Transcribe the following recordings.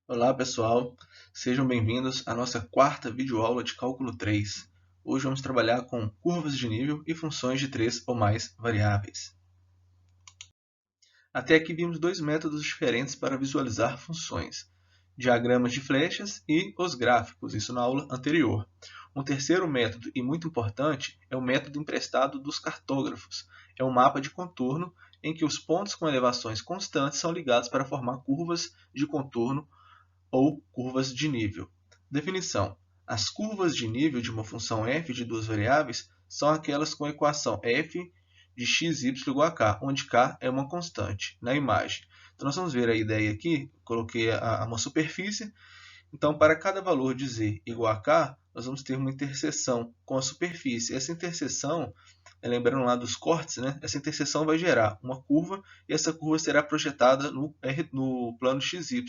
Olá pessoal, sejam bem-vindos à nossa quarta videoaula de Cálculo 3. Hoje vamos trabalhar com curvas de nível e funções de 3 ou mais variáveis. Até aqui vimos dois métodos diferentes para visualizar funções: diagramas de flechas e os gráficos, isso na aula anterior. Um terceiro método, e muito importante, é o método emprestado dos cartógrafos. É um mapa de contorno em que os pontos com elevações constantes são ligados para formar curvas de contorno ou curvas de nível. Definição: as curvas de nível de uma função f de duas variáveis são aquelas com a equação f de x, y igual a k, onde k é uma constante na imagem. Então, nós vamos ver a ideia aqui, coloquei uma superfície. Então, para cada valor de z igual a k, nós vamos ter uma interseção com a superfície. Essa interseção, lembrando lá dos cortes, né? Essa interseção vai gerar uma curva e essa curva será projetada no plano XY.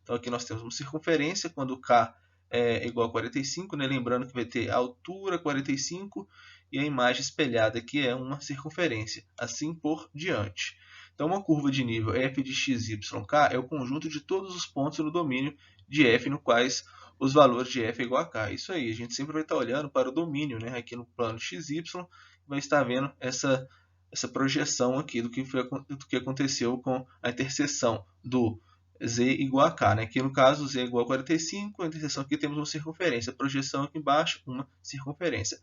Então, aqui nós temos uma circunferência quando k é igual a 45, né? Lembrando que vai ter a altura 45 e a imagem espelhada aqui é uma circunferência, assim por diante. Então, uma curva de nível f de x, y, k é o conjunto de todos os pontos no domínio de f, no quais os valores de f é igual a k. Isso aí, a gente sempre vai estar olhando para o domínio, né? Aqui no plano xy, vai estar vendo essa projeção aqui do que aconteceu com a interseção do z igual a k. Né? Aqui no caso, z é igual a 45, a interseção aqui temos uma circunferência, a projeção aqui embaixo, uma circunferência.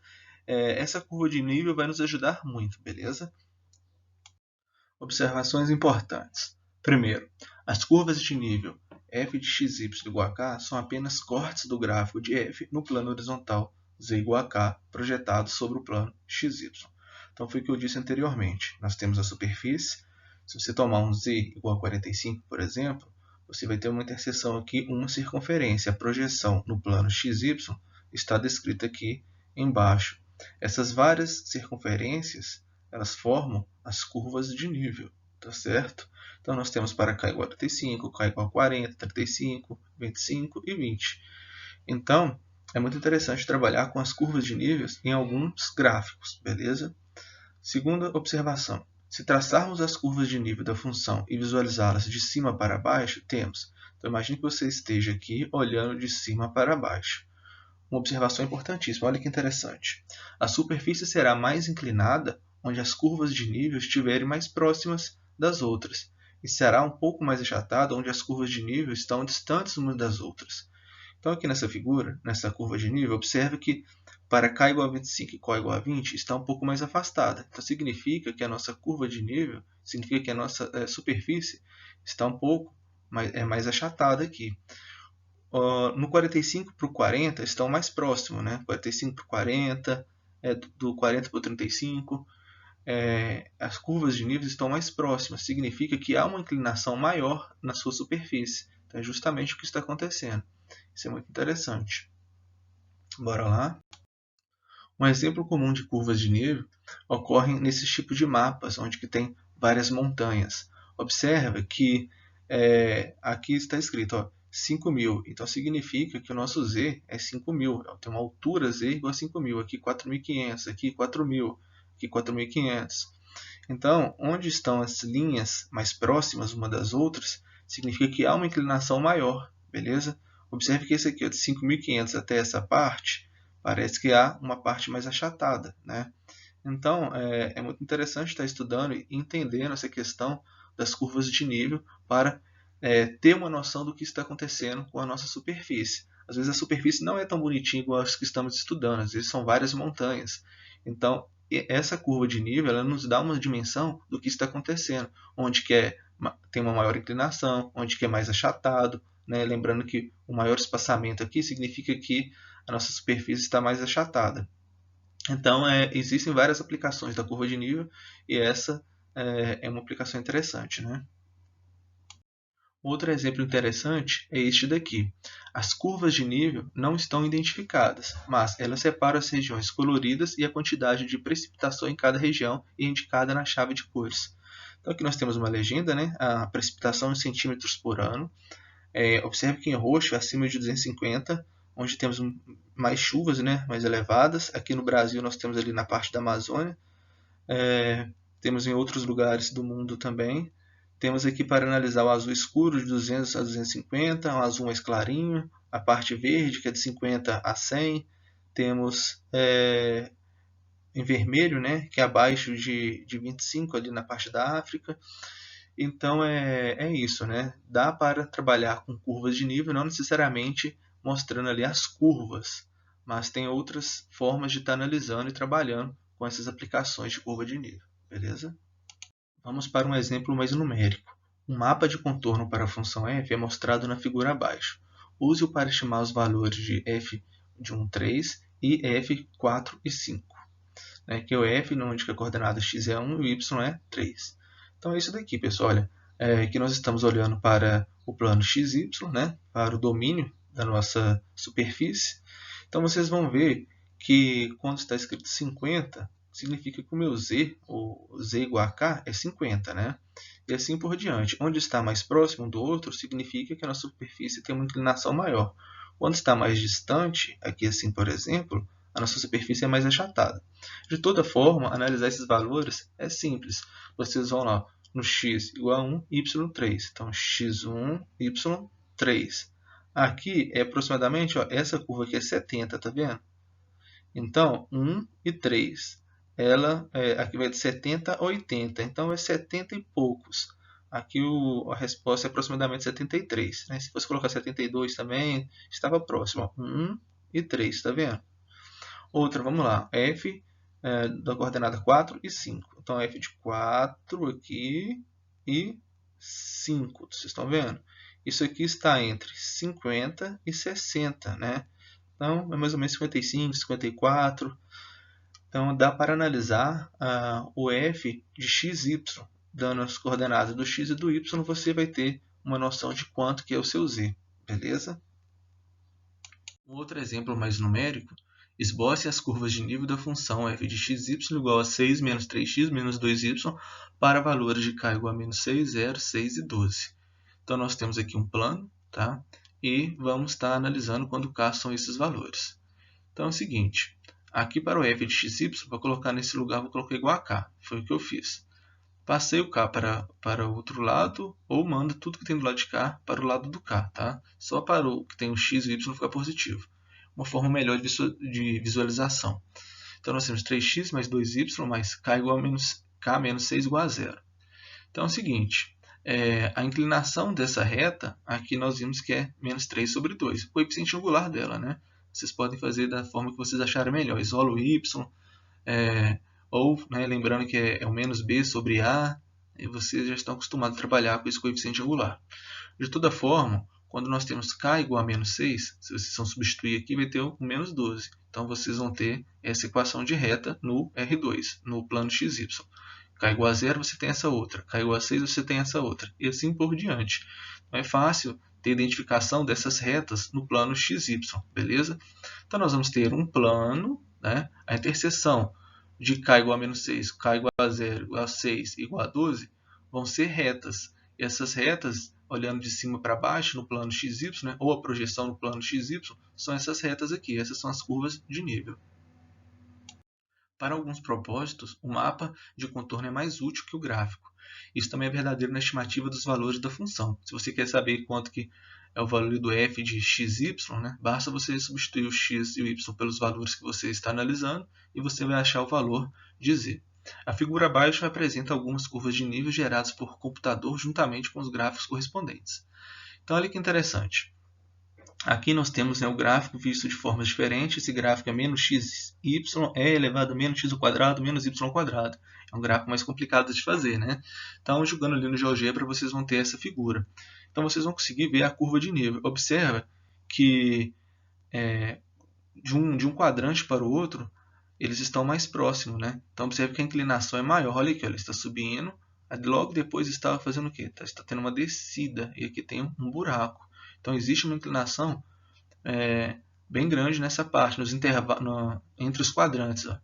Essa curva de nível vai nos ajudar muito, beleza? Observações importantes. Primeiro, as curvas de nível f de x, y igual a k são apenas cortes do gráfico de f no plano horizontal z igual a k projetado sobre o plano xy. Então, foi o que eu disse anteriormente. Nós temos a superfície. Se você tomar um z igual a 45, por exemplo, você vai ter uma interseção aqui, uma circunferência. A projeção no plano xy está descrita aqui embaixo. Essas várias circunferências, elas formam as curvas de nível, tá certo? Então, nós temos para k igual a 35, k igual a 40, 35, 25 e 20. Então, é muito interessante trabalhar com as curvas de níveis em alguns gráficos, beleza? Segunda observação: se traçarmos as curvas de nível da função e visualizá-las de cima para baixo, temos. Então, imagine que você esteja aqui olhando de cima para baixo. Uma observação importantíssima, olha que interessante. A superfície será mais inclinada onde as curvas de nível estiverem mais próximas das outras, e será um pouco mais achatada onde as curvas de nível estão distantes umas das outras. Então, aqui nessa figura, nessa curva de nível, observe que para k igual a 25 e k igual a 20 está um pouco mais afastada. Então, significa que a nossa curva de nível, significa que a nossa superfície está um pouco mais achatada aqui. No 45 para o 40 estão mais próximos, né? 45 para o 40, do 40 para o 35, as curvas de níveis estão mais próximas, significa que há uma inclinação maior na sua superfície. Então, é justamente o que está acontecendo. Isso é muito interessante. Bora lá? Um exemplo comum de curvas de nível ocorre nesses tipos de mapas, onde que tem várias montanhas. Observa que aqui está escrito, ó, 5.000. Então, significa que o nosso z é 5.000. Tem uma altura z igual a 5.000. Aqui 4.500, aqui 4.000, aqui 4.500. Então, onde estão as linhas mais próximas uma das outras, significa que há uma inclinação maior, beleza? Observe que esse aqui, ó, de 5.500 até essa parte, parece que há uma parte mais achatada, né? Então, é muito interessante estar estudando e entendendo essa questão das curvas de nível para ter uma noção do que está acontecendo com a nossa superfície. Às vezes a superfície não é tão bonitinha igual as que estamos estudando, às vezes são várias montanhas. Então, essa curva de nível ela nos dá uma dimensão do que está acontecendo, onde que tem uma maior inclinação, onde que é mais achatado, né? Lembrando que o maior espaçamento aqui significa que a nossa superfície está mais achatada. Então, existem várias aplicações da curva de nível e essa é uma aplicação interessante, né? Outro exemplo interessante é este daqui. As curvas de nível não estão identificadas, mas elas separam as regiões coloridas e a quantidade de precipitação em cada região é indicada na chave de cores. Então, aqui nós temos uma legenda, né? A precipitação em centímetros por ano. Observe que em roxo, acima de 250, onde temos mais chuvas, né? Mais elevadas. Aqui no Brasil, nós temos ali na parte da Amazônia. Temos em outros lugares do mundo também. Temos aqui para analisar o azul escuro de 200 a 250, o azul mais clarinho, a parte verde que é de 50 a 100. Temos em vermelho, né, que é abaixo de 25 ali na parte da África. Então é isso, né? Dá para trabalhar com curvas de nível, não necessariamente mostrando ali as curvas, mas tem outras formas de estar analisando e trabalhando com essas aplicações de curva de nível, beleza? Vamos para um exemplo mais numérico. Um mapa de contorno para a função f é mostrado na figura abaixo. Use-o para estimar os valores de f de 1, 3 e f 4 e 5. Que o f, onde a coordenada x é 1 e o y é 3. Então é isso daqui, pessoal. Olha, que nós estamos olhando para o plano XY, né, para o domínio da nossa superfície. Então vocês vão ver que quando está escrito 50, significa que o meu z, o z igual a k, é 50, né? E assim por diante. Onde está mais próximo um do outro, significa que a nossa superfície tem uma inclinação maior. Quando está mais distante, aqui assim por exemplo, a nossa superfície é mais achatada. De toda forma, analisar esses valores é simples. Vocês vão lá no x igual a 1, y 3. Então, x1, y3. Aqui é aproximadamente, essa curva aqui é 70, tá vendo? Então, 1 e 3. Aqui vai de 70 a 80, então é 70 e poucos. Aqui a resposta é aproximadamente 73. Né? Se fosse colocar 72 também, estava próximo. 1 e 3, está vendo? Outra, vamos lá. F da coordenada 4 e 5. Então, F de 4 aqui e 5. Vocês estão vendo? Isso aqui está entre 50 e 60, né? Então, é mais ou menos 55, 54. Então, dá para analisar o f de x, y. Dando as coordenadas do x e do y, você vai ter uma noção de quanto que é o seu z. Beleza? Um outro exemplo mais numérico. Esboce as curvas de nível da função f de xy igual a 6 menos 3x menos 2y para valores de k igual a menos 6, 0, 6 e 12. Então, nós temos aqui um plano, tá? E vamos estar analisando quando k são esses valores. Então, é o seguinte, aqui para o f de xy, vou colocar nesse lugar, vou colocar igual a k, foi o que eu fiz. Passei o k para o outro lado, ou mando tudo que tem do lado de cá para o lado do k, tá? Só para o que tem o x e o y ficar positivo. Uma forma melhor de visualização. Então, nós temos 3x mais 2y mais k igual a k menos 6 igual a 0. Então, é o seguinte, a inclinação dessa reta, aqui nós vimos que é menos 3 sobre 2, o coeficiente angular dela, né? Vocês podem fazer da forma que vocês acharem melhor. Isola o y, ou, né, lembrando que é o menos b sobre a, e vocês já estão acostumados a trabalhar com esse coeficiente angular. De toda forma, quando nós temos k igual a menos 6, se vocês vão substituir aqui, vai ter o menos 12. Então, vocês vão ter essa equação de reta no R2, no plano XY. K igual a 0, você tem essa outra. K igual a 6, você tem essa outra. E assim por diante. Então, é fácil ter identificação dessas retas no plano XY, beleza? Então, nós vamos ter um plano, né? A interseção de k igual a menos 6, k igual a 0, igual a 6, igual a 12, vão ser retas. E essas retas, olhando de cima para baixo no plano XY, né? Ou a projeção no plano XY, são essas retas aqui. Essas são as curvas de nível. Para alguns propósitos, o mapa de contorno é mais útil que o gráfico. Isso também é verdadeiro na estimativa dos valores da função. Se você quer saber quanto que é o valor do f de xy, né, basta você substituir o x e o y pelos valores que você está analisando e você vai achar o valor de z. A figura abaixo apresenta algumas curvas de nível geradas por computador juntamente com os gráficos correspondentes. Então, olha que interessante. Aqui nós temos, né, o gráfico visto de formas diferentes. Esse gráfico é menos xy é elevado a menos x ao quadrado menos y ao quadrado. É um gráfico mais complicado de fazer, né? Então, jogando ali no GeoGebra, vocês vão ter essa figura. Então, vocês vão conseguir ver a curva de nível. Observa que de um quadrante para o outro, eles estão mais próximos, né? Então, observe que a inclinação é maior. Olha aqui, ele está subindo. Logo depois está fazendo o quê? Está tendo uma descida. E aqui tem um buraco. Então, existe uma inclinação bem grande nessa parte, entre os quadrantes. Ó.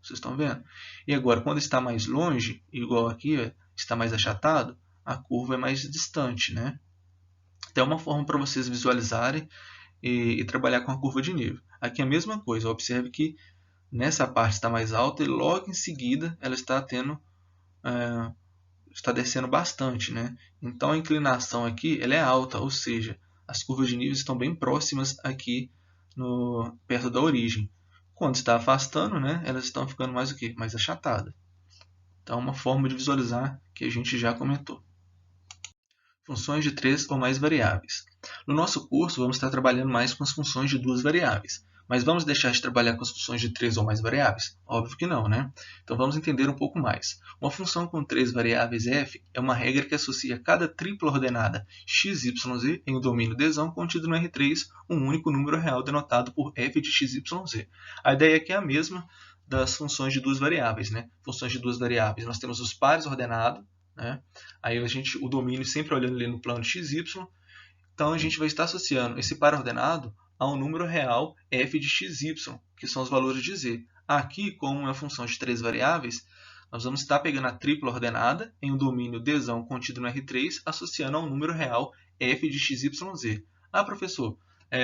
Vocês estão vendo? E agora, quando está mais longe, igual aqui, ó, está mais achatado, a curva é mais distante, né? Então, é uma forma para vocês visualizarem e trabalhar com a curva de nível. Aqui é a mesma coisa. Observe que nessa parte está mais alta e logo em seguida ela está tendo está descendo bastante, né? Então a inclinação aqui ela é alta, ou seja, as curvas de nível estão bem próximas aqui perto da origem. Quando está afastando, né, elas estão ficando mais o quê? Mais achatadas. Então, uma forma de visualizar que a gente já comentou. Funções de 3 ou mais variáveis. No nosso curso, vamos estar trabalhando mais com as funções de 2 variáveis. Mas vamos deixar de trabalhar com as funções de 3 ou mais variáveis? Óbvio que não, né? Então vamos entender um pouco mais. Uma função com 3 variáveis f é uma regra que associa cada tripla ordenada x, y, z em um domínio Dzão contido no R3 um único número real denotado por f de x, y, z. A ideia aqui é a mesma das funções de 2 variáveis, né? Funções de 2 variáveis, nós temos os pares ordenados, né? Aí o domínio sempre olhando ali no plano x, y. Então a gente vai estar associando esse par ordenado a um número real f de x, y, que são os valores de z. Aqui, como é uma função de 3 variáveis, nós vamos estar pegando a tripla ordenada em um domínio Dzão contido no R3, associando a um número real f de x, y, z. Ah, professor,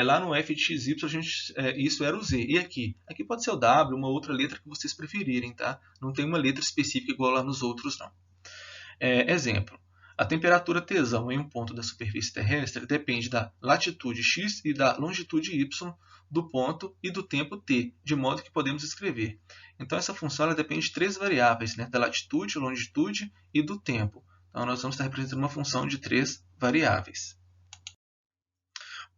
lá no f de x, y, isso era o z. E aqui? Aqui pode ser o w, uma outra letra que vocês preferirem, tá? Não tem uma letra específica igual lá nos outros, não. Exemplo. A temperatura Tsão em um ponto da superfície terrestre depende da latitude x e da longitude y do ponto e do tempo t, de modo que podemos escrever. Então, essa função ela depende de 3 variáveis, né? Da latitude, longitude e do tempo. Então, nós vamos estar representando uma função de 3 variáveis.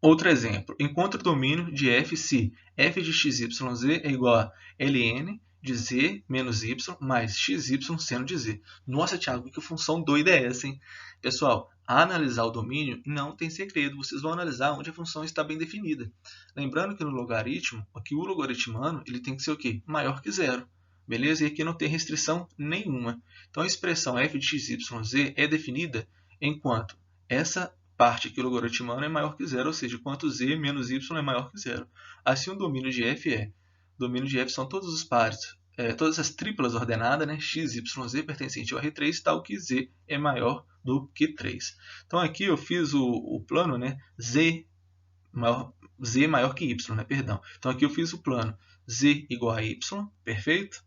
Outro exemplo. Encontre o domínio de f se f de x, y, z é igual a ln de z menos y mais xy seno de z. Nossa, Thiago, que função doida é essa, hein? Pessoal, analisar o domínio não tem segredo. Vocês vão analisar onde a função está bem definida. Lembrando que no logaritmo, aqui o logaritmano ele tem que ser o quê? Maior que zero. Beleza? E aqui não tem restrição nenhuma. Então a expressão f de x, y, z é definida enquanto essa parte aqui logaritmano é maior que zero, ou seja, quanto z menos y é maior que zero. Assim, o domínio de f são todos os pares, todas as triplas ordenadas, né, x, y, z pertencente ao R3, tal que z é maior do que 3. Então, aqui eu fiz o plano, né, z maior que y, né, perdão. Então, aqui eu fiz o plano z igual a y, perfeito?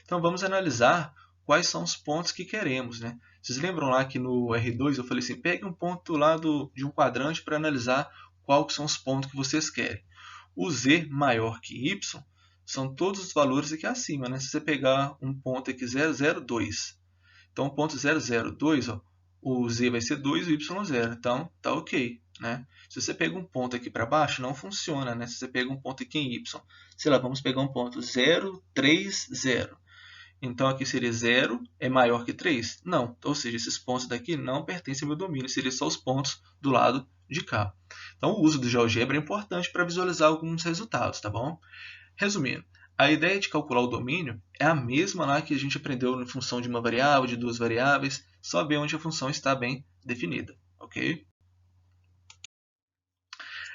Então, vamos analisar quais são os pontos que queremos, né? Vocês lembram lá que no R2 eu falei assim, pegue um ponto lá de um quadrante para analisar quais são os pontos que vocês querem. O z maior que y são todos os valores aqui acima, né? Se você pegar um ponto aqui 0,02, então o ponto 0,02, ó, o z vai ser 2 e o y 0, então tá ok, né? Se você pega um ponto aqui para baixo, não funciona, né? Se você pega um ponto aqui em y, sei lá, vamos pegar um ponto 0,30. Então, aqui seria 0 é maior que 3? Não. Ou seja, esses pontos daqui não pertencem ao meu domínio. Seriam só os pontos do lado de cá. Então, o uso do GeoGebra é importante para visualizar alguns resultados, tá bom? Resumindo, a ideia de calcular o domínio é a mesma lá que a gente aprendeu na função de uma variável, de 2 variáveis, só ver onde a função está bem definida, ok?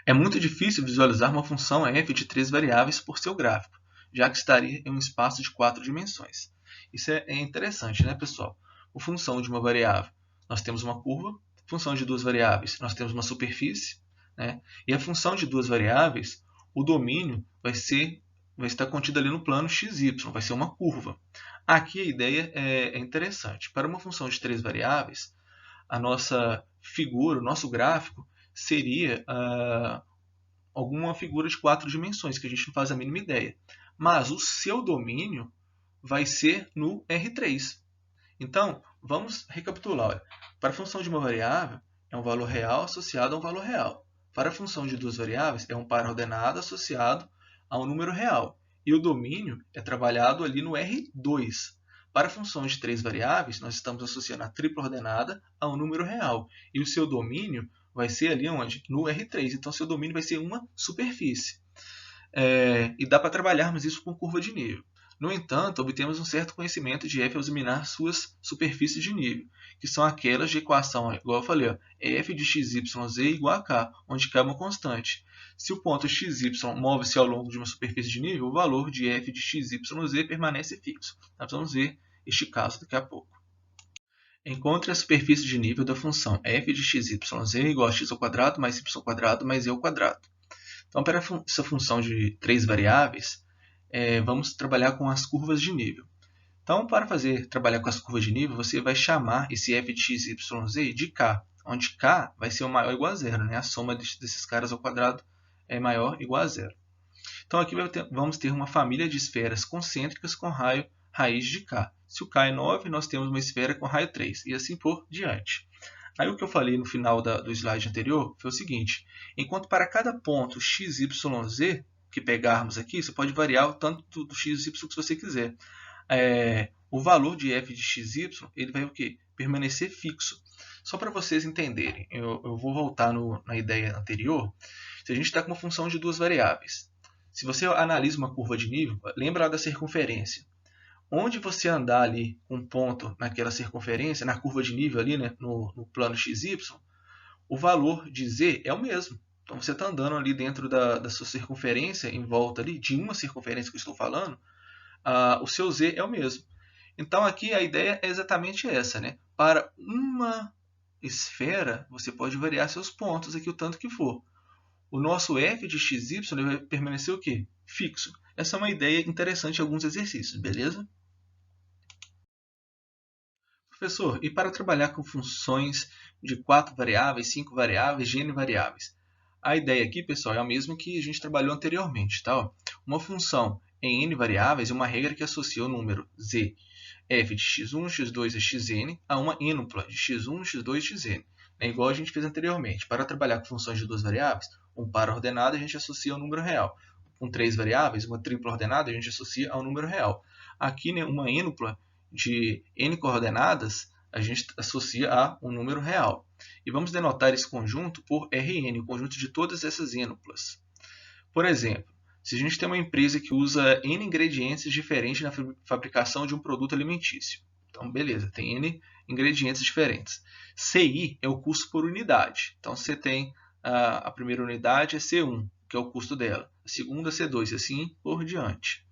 É muito difícil visualizar uma função f de 3 variáveis por seu gráfico, já que estaria em um espaço de 4 dimensões. Isso é interessante, né, pessoal? A função de uma variável, nós temos uma curva. Função de 2 variáveis, nós temos uma superfície, né? E a função de 2 variáveis, o domínio vai estar contido ali no plano xy, vai ser uma curva. Aqui a ideia é interessante. Para uma função de 3 variáveis, a nossa figura, o nosso gráfico, seria alguma figura de 4 dimensões, que a gente não faz a mínima ideia. Mas o seu domínio vai ser no R3. Então, vamos recapitular. Olha. Para a função de uma variável, é um valor real associado a um valor real. Para a função de 2 variáveis, é um par ordenado associado a um número real. E o domínio é trabalhado ali no R2. Para a função de 3 variáveis, nós estamos associando a tripla ordenada a um número real. E o seu domínio vai ser ali onde? No R3. Então, seu domínio vai ser uma superfície. E dá para trabalharmos isso com curva de nível. No entanto, obtemos um certo conhecimento de f ao examinar suas superfícies de nível, que são aquelas de equação, igual eu falei, ó, f de x, y, z igual a k, onde k é uma constante. Se o ponto x, y move-se ao longo de uma superfície de nível, o valor de f de x, y, z permanece fixo. Nós vamos ver este caso daqui a pouco. Encontre a superfície de nível da função f de x, y, z igual a x ao quadrado mais y² mais z ao quadrado. Então, para essa função de 3 variáveis, vamos trabalhar com as curvas de nível. Então, para trabalhar com as curvas de nível, você vai chamar esse f de x, y, z de k, onde k vai ser o maior ou igual a zero, né? A soma desses caras ao quadrado é maior ou igual a zero. Então, aqui vamos ter uma família de esferas concêntricas com raio raiz de k. Se o k é 9, nós temos uma esfera com raio 3, e assim por diante. Aí o que eu falei no final do slide anterior foi o seguinte: enquanto para cada ponto x, y, z que pegarmos aqui, você pode variar o tanto do x e y que você quiser. O valor de f de x, y, ele vai o quê? Permanecer fixo. Só para vocês entenderem, eu vou voltar na ideia anterior. Se a gente está com uma função de duas variáveis, se você analisa uma curva de nível, lembra lá da circunferência. Onde você andar ali com um ponto naquela circunferência, na curva de nível ali, né, no plano XY, o valor de z é o mesmo. Então, você está andando ali dentro da sua circunferência, em volta ali, de uma circunferência que eu estou falando, o seu z é o mesmo. Então, aqui a ideia é exatamente essa, né? Para uma esfera, você pode variar seus pontos aqui o tanto que for. O nosso f de xy vai permanecer o quê? Fixo. Essa é uma ideia interessante em alguns exercícios, beleza? Professor, e para trabalhar com funções de 4 variáveis, 5 variáveis, de n variáveis? A ideia aqui, pessoal, é a mesma que a gente trabalhou anteriormente. Tá? Uma função em n variáveis é uma regra que associa o número z, f de x1, x2 e xn a uma ínupla de x1, x2 e xn. É igual a gente fez anteriormente. Para trabalhar com funções de duas variáveis, um par ordenado a gente associa ao número real. Com 3 variáveis, uma tripla ordenada a gente associa ao número real. Aqui, né, uma ínupla de n coordenadas, a gente associa a um número real. E vamos denotar esse conjunto por Rn, o conjunto de todas essas ínuplas. Por exemplo, se a gente tem uma empresa que usa n ingredientes diferentes na fabricação de um produto alimentício. Então, beleza, tem n ingredientes diferentes. CI é o custo por unidade. Então, você tem a primeira unidade é C1, que é o custo dela. A segunda, C2, e assim por diante.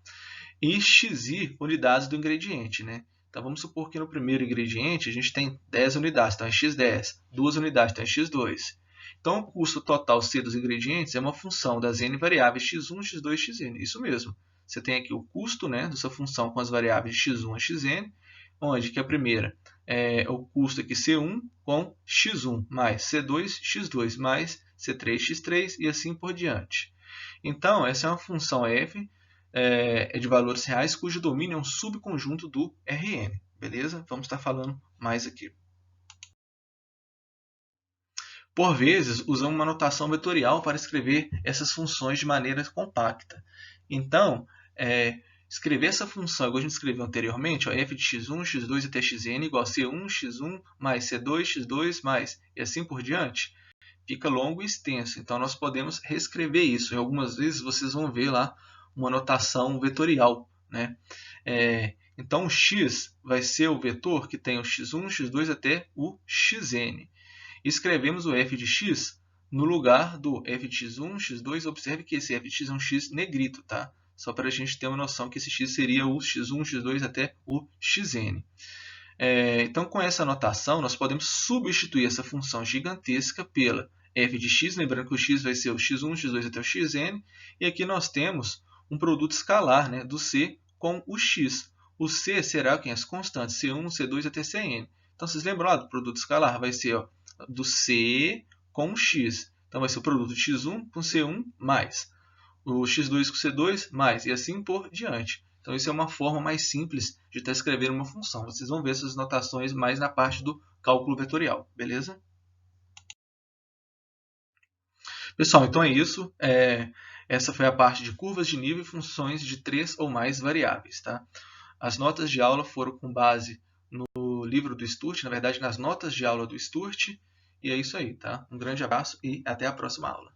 E XI, unidades do ingrediente, né? Então, vamos supor que no primeiro ingrediente a gente tem 10 unidades, então é x10. 2 unidades, então é x2. Então, o custo total C dos ingredientes é uma função das n variáveis x1, x2 e xn. Isso mesmo. Você tem aqui o custo, né, dessa função com as variáveis de x1 a xn, onde que a primeira é o custo aqui C1 com x1 mais C2, x2 mais C3, x3 e assim por diante. Então, essa é uma função f de valores reais cujo domínio é um subconjunto do Rn. Beleza? Vamos estar falando mais aqui. Por vezes, usamos uma notação vetorial para escrever essas funções de maneira compacta. Então, escrever essa função, igual a gente escreveu anteriormente, ó, f de x1, x2 até xn igual a c1, x1 mais c2, x2 mais e assim por diante, fica longo e extenso. Então, nós podemos reescrever isso. E algumas vezes vocês vão ver lá uma notação vetorial, né? Então, o x vai ser o vetor que tem o x1, x2 até o xn. Escrevemos o f de x no lugar do f de x1, x2. Observe que esse f de x é um x negrito, tá? Só para a gente ter uma noção que esse x seria o x1, x2 até o xn. Então, com essa notação, nós podemos substituir essa função gigantesca pela f de x, lembrando que o x vai ser o x1, x2 até o xn, e aqui nós temos um produto escalar, né, do c com o x. O c será as constantes C1, C2 até Cn. Então, vocês lembram lá do produto escalar? Vai ser do c com o x. Então, vai ser o produto de x1 com C1 mais o x2 com C2 mais, e assim por diante. Então, isso é uma forma mais simples de estar escrevendo uma função. Vocês vão ver essas notações mais na parte do cálculo vetorial, beleza? Pessoal, então é isso. Essa foi a parte de curvas de nível e funções de 3 ou mais variáveis. Tá? As notas de aula foram com base no livro do Sturt, na verdade, nas notas de aula do Sturt. E é isso aí, tá? Um grande abraço e até a próxima aula.